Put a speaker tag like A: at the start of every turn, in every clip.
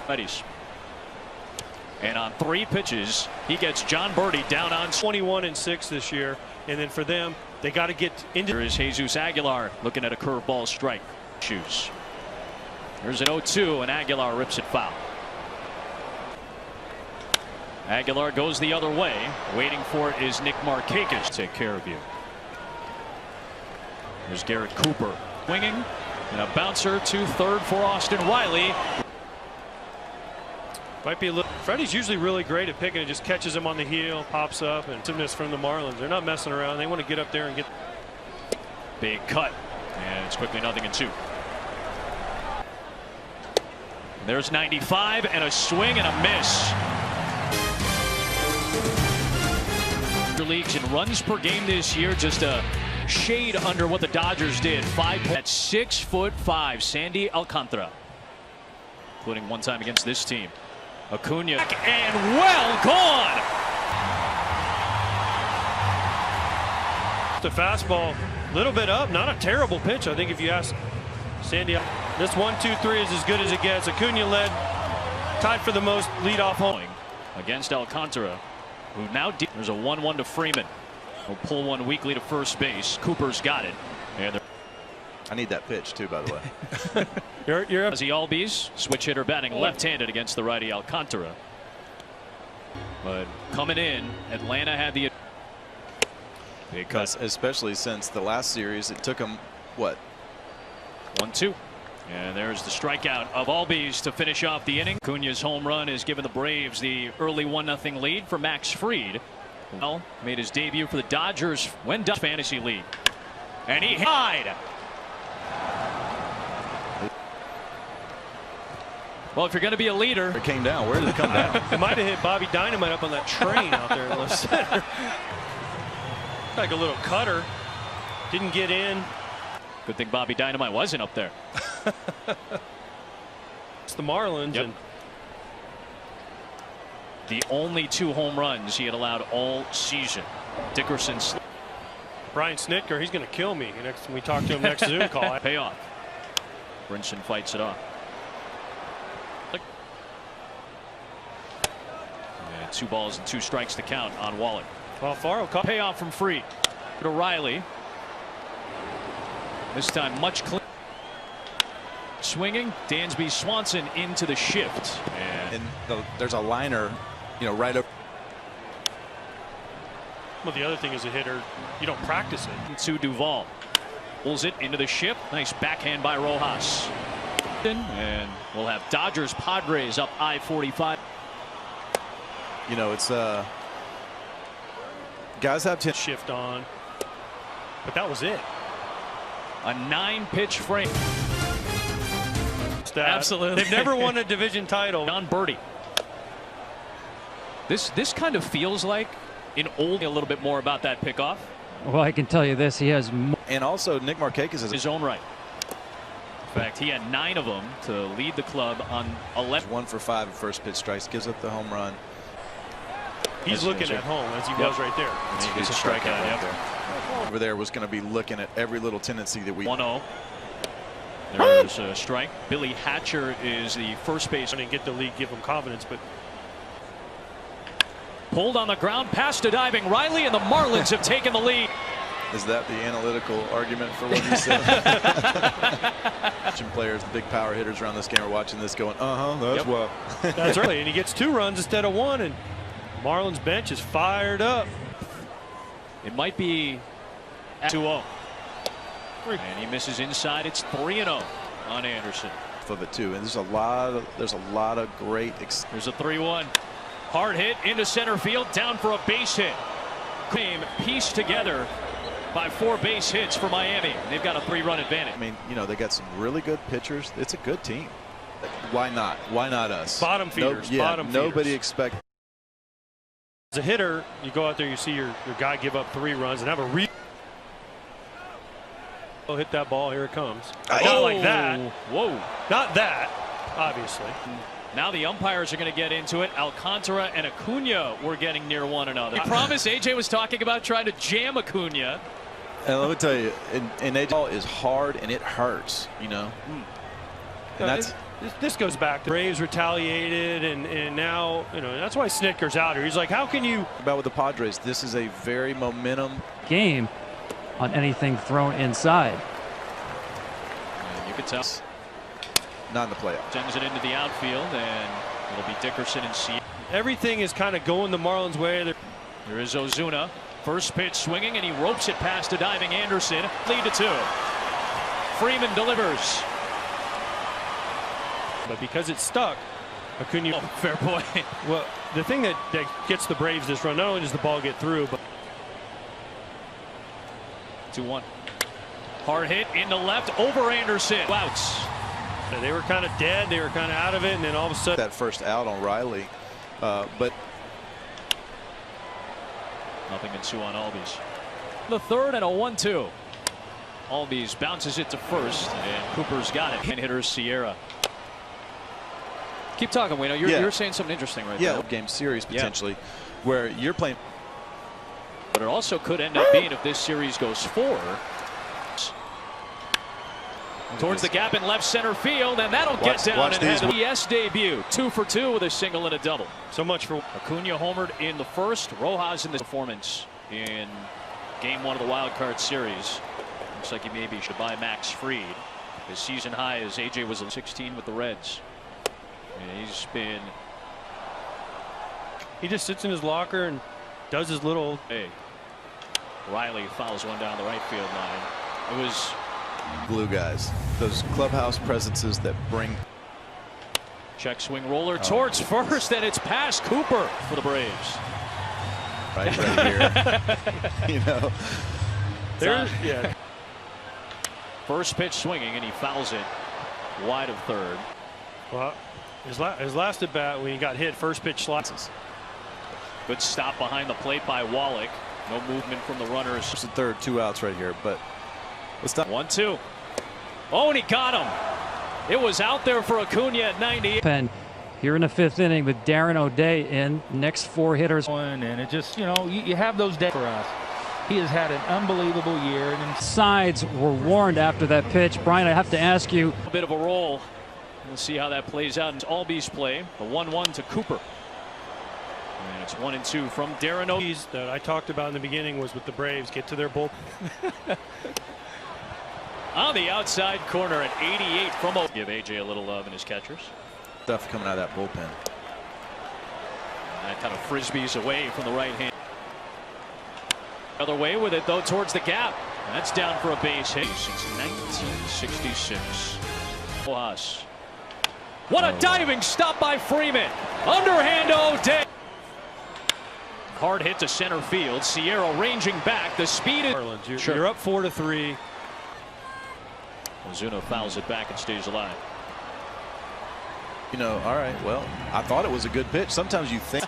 A: Righties. And on 3 pitches, he gets John Birdie down on
B: 21-6 this year. And then for them, they got to get into.
A: There is Jesus Aguilar looking at a curveball strike. Shoes. There's an 0-2, and Aguilar rips it foul. Aguilar goes the other way. Waiting for it is Nick Markakis. Take care of you. There's Garrett Cooper swinging, and a bouncer to third for Austin Riley.
B: Might be a little. Freddie's usually really great at picking it, just catches him on the heel, pops up, and tiveness from the Marlins. They're not messing around. They want to get up there and get.
A: Big cut, and it's quickly 0-2. There's 95 and a swing and a miss. Leagues in runs per game this year, just a shade under what the Dodgers did. 5 at 6'5", Sandy Alcantara, including one time against this team. Acuna and well gone.
B: The fastball, a little bit up, not a terrible pitch. I think if you ask Sandy, this 1-2-3 is as good as it gets. Acuna led, tied for the most leadoff home
A: against Alcantara, who now there's a 1-1 to Freeman. He'll pull one weakly to first base. Cooper's got it. And
C: I need that pitch too, by the way.
B: you're up.
A: Ozzie Albies, switch hitter batting left-handed against the righty Alcantara. But coming in, Atlanta had the big cut.
C: Especially since the last series, it took them what?
A: 1-2. And there's the strikeout of Albies to finish off the inning. Acuna's home run has given the Braves the early 1-0 lead for Max Fried. Well, made his debut for the Dodgers when fantasy lead. And he died. Well, if you're going to be a leader.
C: It came down. Where did it come down?
B: It might have hit Bobby Dynamite up on that train out there in left center. Like a little cutter. Didn't get in.
A: Good thing Bobby Dynamite wasn't up there.
B: It's the Marlins.
A: Yep.
B: And
A: the only 2 home runs he had allowed all season. Dickerson.
B: Brian Snitker, he's going to kill me next when we talk to him next Zoom call.
A: Payoff. Brinson fights it off. And 2 balls and 2 strikes to count on Waller.
B: Well, Faro caught.
A: Payoff from Fried to Riley. This time much cleaner. Swinging, Dansby Swanson into the shift.
C: And there's a liner, right up.
B: Well, the other thing is a hitter, you don't practice it.
A: To Duvall. Pulls it into the shift. Nice backhand by Rojas. And we'll have Dodgers Padres up I-45.
C: It's guys have to
B: shift on, but that was it.
A: A 9-pitch frame.
B: Absolutely. They've never won a division title.
A: On Birdie. This kind of feels like an old. A little bit more about that pickoff.
D: Well, I can tell you this: he has.
C: And also, Nick Markakis is
A: his own right. In fact, he had 9 of them to lead the club on 11.
C: 1 for 5 at first pitch strikes, gives up the home run.
B: He's looking at home as he was right there.
A: And he gets a strikeout right there.
C: Over there was going to be looking at every little tendency that we.
A: 1-0. There's a strike. Billy Hatcher is the first baseman.
B: And get the lead, give him confidence, but
A: pulled on the ground past a diving Riley, and the Marlins have taken the lead.
C: Is that the analytical argument for what you said? Watching players, the big power hitters around this game are watching this going, that's what.
B: That's right. And he gets 2 runs instead of 1, and Marlins bench is fired up.
A: It might be 2-0. And he misses inside. It's 3-0 on Anderson.
C: Of it too, and there's a lot of great.
A: There's a 3-1. Hard hit into center field, down for a base hit. Game pieced together by 4 base hits for Miami. They've got a 3-run advantage.
C: I mean, they got some really good pitchers. It's a good team. Why not? Why not us?
B: Bottom feeders.
C: Nobody expect.
B: As a hitter, you go out there, you see your guy give up 3 runs and have a hit that ball. Here it comes. Not like that.
A: Whoa.
B: Not that, obviously.
A: Now the umpires are going to get into it. Alcantara and Acuna were getting near one another. I promise AJ was talking about trying to jam Acuna.
C: And let me tell you, and AJ is hard and it hurts, And
B: this goes back to Braves retaliated, and now, you know, that's why Snicker's out here. He's like, how can you?
C: About with the Padres, this is a very momentum
D: game on anything thrown inside.
A: And you can tell.
C: Not in the playoffs.
A: Sends it into the outfield, and it'll be Dickerson and C.
B: Everything is kind of going the Marlins' way.
A: Here is Ozuna. First pitch swinging, and he ropes it past a diving Anderson. Lead to 2. Freeman delivers.
B: But because it's stuck, Acuna.
A: Oh, fair point.
B: Well, the thing that gets the Braves this run, not only does the ball get through, but
A: 2-1. Hard hit into left over Anderson. Outs.
B: they were kind of dead. They were kind of out of it, and then all of a sudden
C: That first out on Riley, but
A: nothing in 2 on Albies. The third and a 1-2. Albies bounces it to first, and Cooper's got it. And hitter Sierra. Keep talking, Wayno. You're saying something interesting right there.
C: Game series potentially, where you're playing.
A: But it also could end up being, if this series goes 4, towards the gap in left center field, and that'll get down and have the ES debut. 2 for 2 with a single and a double.
B: so much for
A: Acuna homered in the first. Rojas in the performance in game 1 of the wild card series. Looks like he maybe should buy Max Fried. His season high as AJ was 16 with the Reds. And
B: he just sits in his locker and does his little.
A: Hey, Riley fouls one down the right field line. It was
C: Glue guys, those clubhouse presences that bring.
A: check swing roller towards first, and it's past Cooper for the Braves.
C: Right here. You know,
B: Yeah.
A: First pitch swinging, and he fouls it wide of third.
B: Well, his last at bat when he got hit, first pitch slices.
A: Good stop behind the plate by Wallach. No movement from the runners.
C: first and third, 2 outs right here, but let's not.
A: 1-2. Oh, and he got him. It was out there for Acuna at 98.
D: Pen here in the 5th inning with Darren O'Day in. Next 4 hitters.
E: And it just, you know, you have those days for us. He has had an unbelievable year. And
D: Sides were warned after that pitch. Brian, I have to ask you.
A: A bit of a roll. We'll see how that plays out. It's Albies play. The 1-1 to Cooper. And it's 1-2 from Darren O'Day.
B: That I talked about in the beginning was with the Braves. Get to their bullpen.
A: On the outside corner at 88 from O. Give AJ a little love in his catchers.
C: Stuff coming out of that bullpen.
A: And that kind of frisbees away from the right hand. Other way with it though towards the gap. That's down for a base hit since 1966. Rojas. What a diving stop by Freeman. Underhand O'Day. Hard hit to center field. Sierra ranging back. The speed is.
B: Marlins, you're up 4-3.
A: Ozuna fouls it back and stays alive.
C: You know, all right, well, I thought it was a good pitch. Sometimes you think.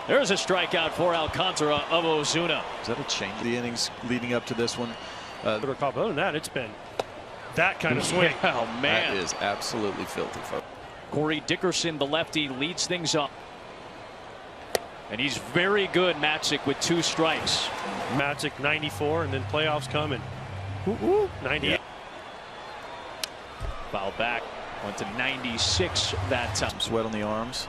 A: There's a strikeout for Alcantara of Ozuna.
C: Is that a change? The innings leading up to this one.
B: Other than that, it's been that kind of swing.
A: Oh, man.
C: That is absolutely filthy, folks.
A: Corey Dickerson, the lefty, leads things up. And he's very good, Matzik, with 2 strikes.
B: Matzik 94, and then playoffs coming. 98.
A: Foul back. Went to 96 that time.
C: Some sweat on the arms.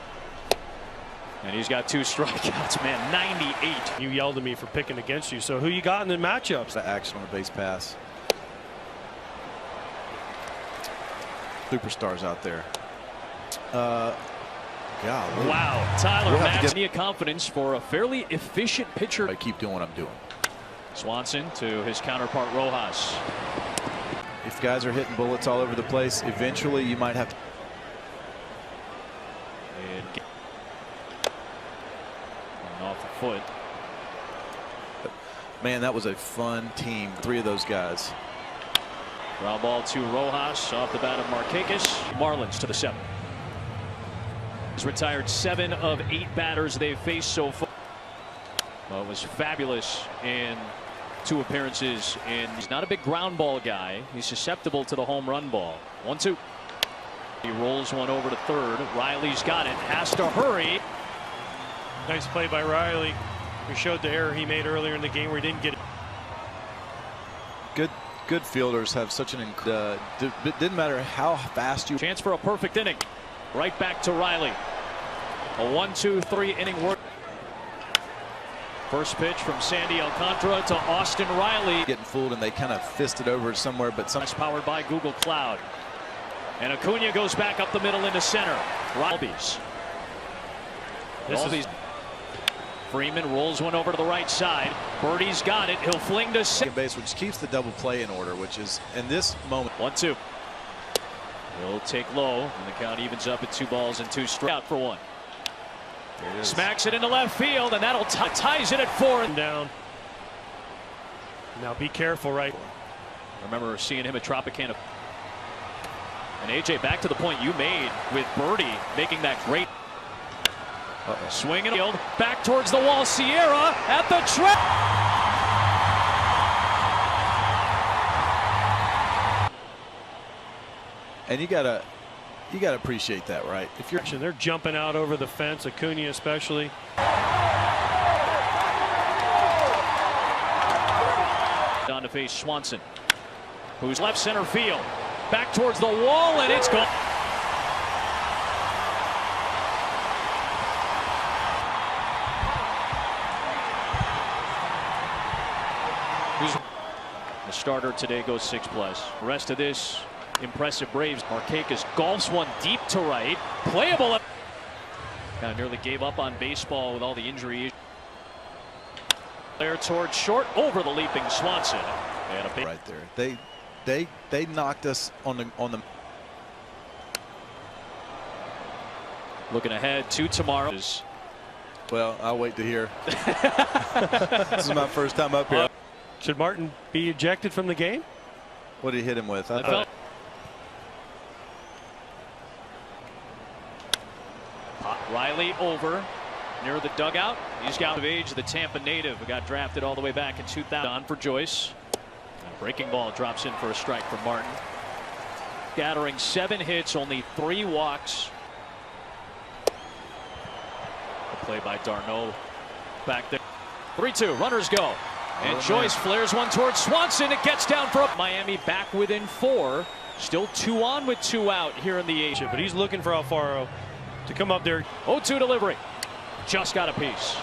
A: And he's got 2 strikeouts, man. 98.
B: You yelled at me for picking against you. So who you got in the matchups?
C: The action on the base pass. Superstars out there. Golly.
A: Wow. Tyler
C: We'll have to
A: Max. Need confidence for a fairly efficient pitcher.
C: I keep doing what I'm doing.
A: Swanson to his counterpart Rojas.
C: If guys are hitting bullets all over the place, eventually you might have to.
A: And off the foot.
C: Man, that was a fun team. 3 of those guys.
A: Ground ball to Rojas off the bat of Markakis. Marlins to the 7th. He's retired 7 of 8 batters they've faced so far. Well, it was fabulous in 2 appearances. And he's not a big ground ball guy. He's susceptible to the home run ball. 1-2. He rolls one over to third. Riley's got it. Has to hurry.
B: Nice play by Riley, who showed the error he made earlier in the game where he didn't get it.
C: good fielders have such an it didn't matter how fast you.
A: Chance for a perfect inning. Right back to Riley. A 1-2-3 inning work. First pitch from Sandy Alcantara to Austin Riley.
C: Getting fooled, and they kind of fisted over somewhere, but some.
A: Powered by Google Cloud. And Acuna goes back up the middle into center. Albies. Freeman rolls one over to the right side. Birdie's got it. He'll fling to second
C: base, which keeps the double play in order, which is in this moment.
A: 1-2. He'll take low, and the count evens up at 2-2 out for one. Smacks it into left field, and that'll ties it at 4 and
B: down. Now be careful, right?
A: I remember seeing him at Tropicana. And AJ, back to the point you made with Birdie making that great swing and field back towards the wall. Sierra at the track.
C: And you gotta appreciate that, right? If you're
B: they're jumping out over the fence, Acuna especially.
A: Down to face Swanson, who's left center field, back towards the wall, and it's gone. The starter today goes 6+. The rest of this impressive Braves. Markakis golfs one deep to right. Playable. Kind of nearly gave up on baseball with all the injury. There towards short over the leaping Swanson. And a big
C: right there. They knocked us on the.
A: Looking ahead to tomorrow.
C: Well, I'll wait to hear. This is my first time up here.
B: Should Martin be ejected from the game?
C: What did he hit him with?
A: Riley over near the dugout. He's got of age, the Tampa native, who got drafted all the way back in 2000. On for Joyce. And a breaking ball drops in for a strike from Martin. Scattering 7 hits, only 3 walks. A play by Darno back there. 3-2, runners go. And Joyce flares one towards Swanson. It gets down for a Miami back within 4. Still 2 on with 2 out here in the Asia.
B: But he's looking for Alfaro to come up there.
A: 0-2 delivery. Just got a piece.